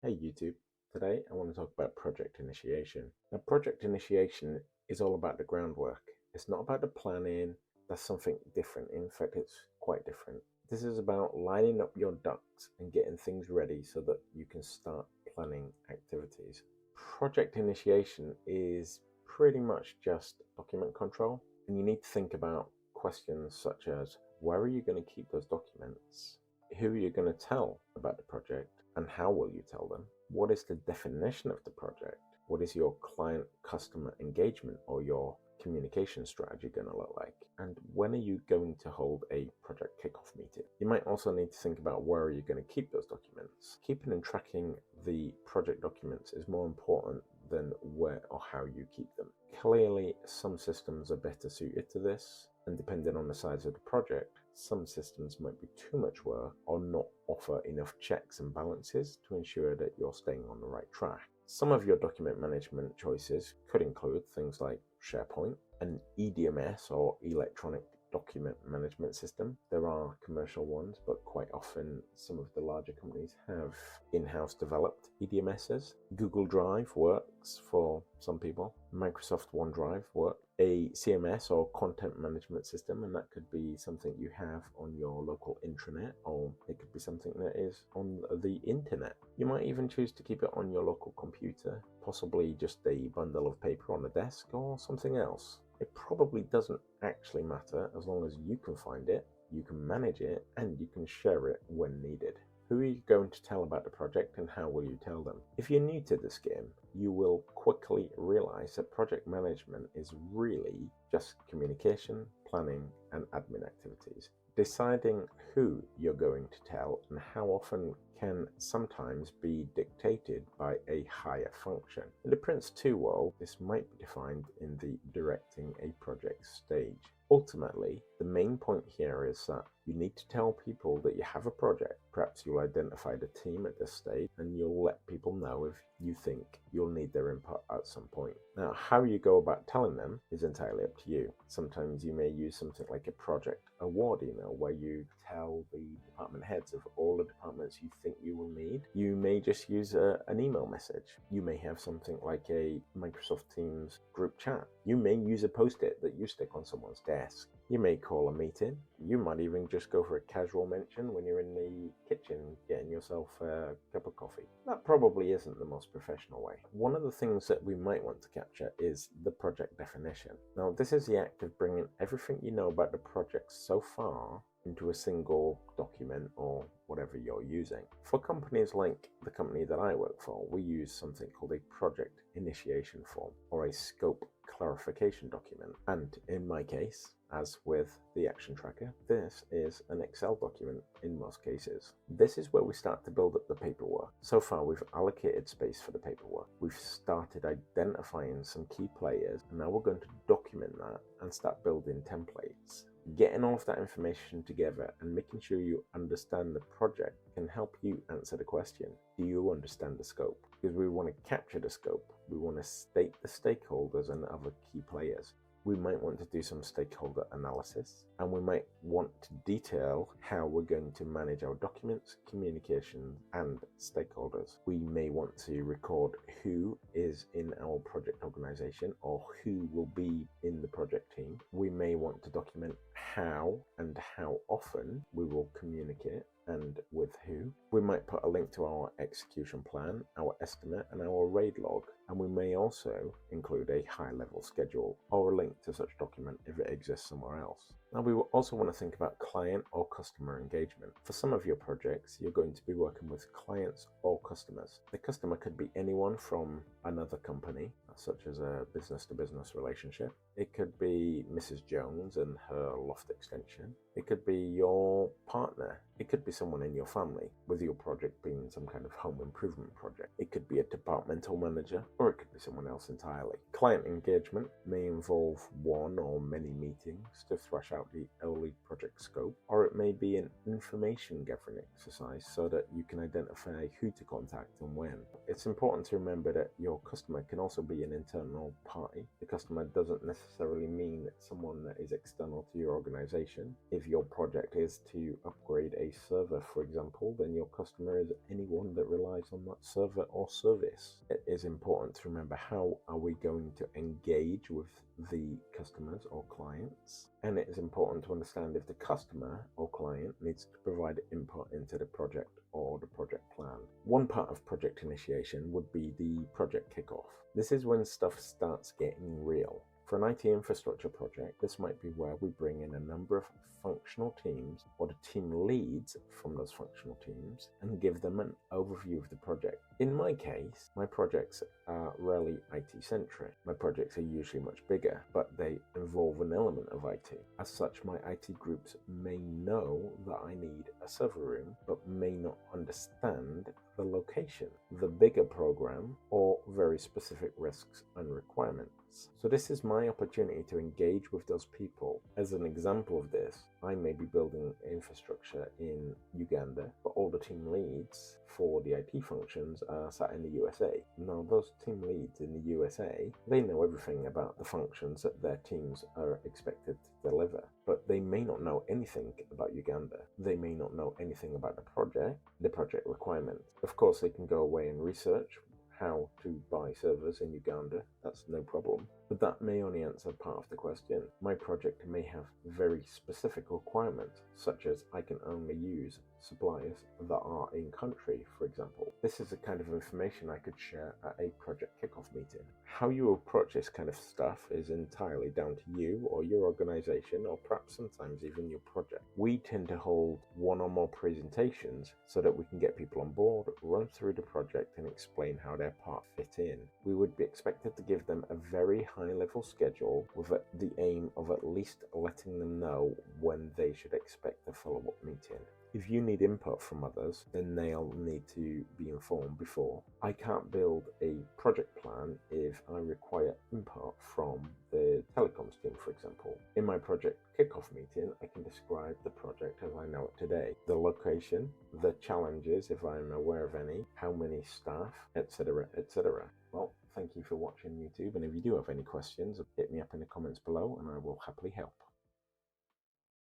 Hey YouTube, today I want to talk about project initiation. Now, project initiation is all about the groundwork. It's not about the planning, that's something different. In fact, it's quite different. This is about lining up your ducks and getting things ready so that you can start planning activities. Project initiation is pretty much just document control, and you need to think about questions such as where are you going to keep those documents? Who are you going to tell about the project? And how will you tell them? What is the definition of the project? What is your client customer engagement or your communication strategy going to look like? And when are you going to hold a project kickoff meeting? You might also need to think about where are you going to keep those documents. Keeping and tracking the project documents is more important than where or how you keep them. Clearly, some systems are better suited to this, and depending on the size of the project, some systems might be too much work or not offer enough checks and balances to ensure that you're staying on the right track. Some of your document management choices could include things like SharePoint, an EDMS or electronic document management system. There are commercial ones, but quite often some of the larger companies have in-house developed EDMSs. Google Drive works for some people. Microsoft OneDrive works. A CMS or content management system, and that could be something you have on your local intranet, or it could be something that is on the internet. You might even choose to keep it on your local computer, possibly just a bundle of paper on a desk or something else. It probably doesn't actually matter as long as you can find it, you can manage it, and you can share it when needed. Who are you going to tell about the project and how will you tell them? If you're new to this game, you will quickly realize that project management is really just communication, planning, and admin activities. Deciding who you're going to tell and how often can sometimes be dictated by a higher function. In the Prince 2 world, this might be defined in the directing a project stage. Ultimately, the main point here is that you need to tell people that you have a project. Perhaps you'll identify the team at this stage and you'll let people know if you think you'll need their input at some point. Now, how you go about telling them is entirely up to you. Sometimes you may use something like a project award email where you tell the department heads of all the departments you think you will need. You may just use an email message. You may have something like a Microsoft Teams group chat. You may use a post-it that you stick on someone's desk. You may call a meeting. You might even just go for a casual mention when you're in the kitchen getting yourself a cup of coffee. That probably isn't the most professional way. One of the things that we might want to capture is the project definition. Now, this is the act of bringing everything you know about the project so far into a single document or whatever you're using. For companies like the company that I work for, we use something called a project initiation form or a scope clarification document. And in my case, as with the action tracker, this is an Excel document in most cases. This is where we start to build up the paperwork. So far, we've allocated space for the paperwork. We've started identifying some key players, and now we're going to document that and start building templates. Getting all of that information together and making sure you understand the project can help you answer the question, do you understand the scope? Because we want to capture the scope. We want to state the stakeholders and other key players. We might want to do some stakeholder analysis, and we might want to detail how we're going to manage our documents, communication, and stakeholders. We may want to record who is in our project organization or who will be in the project team. We may want to document how and how often we will communicate and with who. We might put a link to our execution plan, our estimate, and our RAID log. And we may also include a high-level schedule or a link to such document if it exists somewhere else. Now, we will also want to think about client or customer engagement. For some of your projects, you're going to be working with clients or customers. The customer could be anyone from another company, such as a business-to-business relationship. It could be Mrs. Jones and her loft extension. It could be your partner. It could be someone in your family, with your project being some kind of home improvement project. It could be a departmental manager, or it could be someone else entirely. Client engagement may involve one or many meetings to thrash out the early project scope, or it may be an information gathering exercise so that you can identify who to contact and when. It's important to remember that your customer can also be an internal party. The customer doesn't necessarily mean someone that is external to your organization. If your project is to upgrade a server, for example, then your customer is anyone that relies on that server or service. It is important to remember how are we going to engage with the customers or clients, and it is important to understand if the customer or client needs to provide input into the project or the project plan. One part of project initiation would be the project kickoff. This is when stuff starts getting real. For an IT infrastructure project, this might be where we bring in a number of functional teams or the team leads from those functional teams and give them an overview of the project. In my case, my projects are rarely IT-centric. My projects are usually much bigger, but they involve an element of IT. As such, my IT groups may know that I need a server room, but may not understand the location, the bigger program, or very specific risks and requirements. So this is my opportunity to engage with those people. As an example of this, I may be building infrastructure in Uganda, but all the team leads for the IT functions are sat in the USA. Now, those team leads in the USA, they know everything about the functions that their teams are expected to deliver, but they may not know anything about Uganda. They may not know anything about the project requirements. Of course, they can go away and research how to buy servers in Uganda, that's no problem. But that may only answer part of the question. My project may have very specific requirements, such as I can only use suppliers that are in country, for example. This is the kind of information I could share at a project kickoff meeting. How you approach this kind of stuff is entirely down to you or your organization, or perhaps sometimes even your project. We tend to hold one or more presentations so that we can get people on board, run through the project and explain how their part fit in. We would be expected to give them a very high-level schedule with the aim of at least letting them know when they should expect a follow-up meeting. If you need input from others, then they'll need to be informed before. I can't build a project plan if I require input from the telecoms team, for example. In my project kickoff meeting, I can describe the project as I know it today. The location, the challenges, if I'm aware of any, how many staff, etc., etc. Well, thank you for watching YouTube, and if you do have any questions, hit me up in the comments below and I will happily help.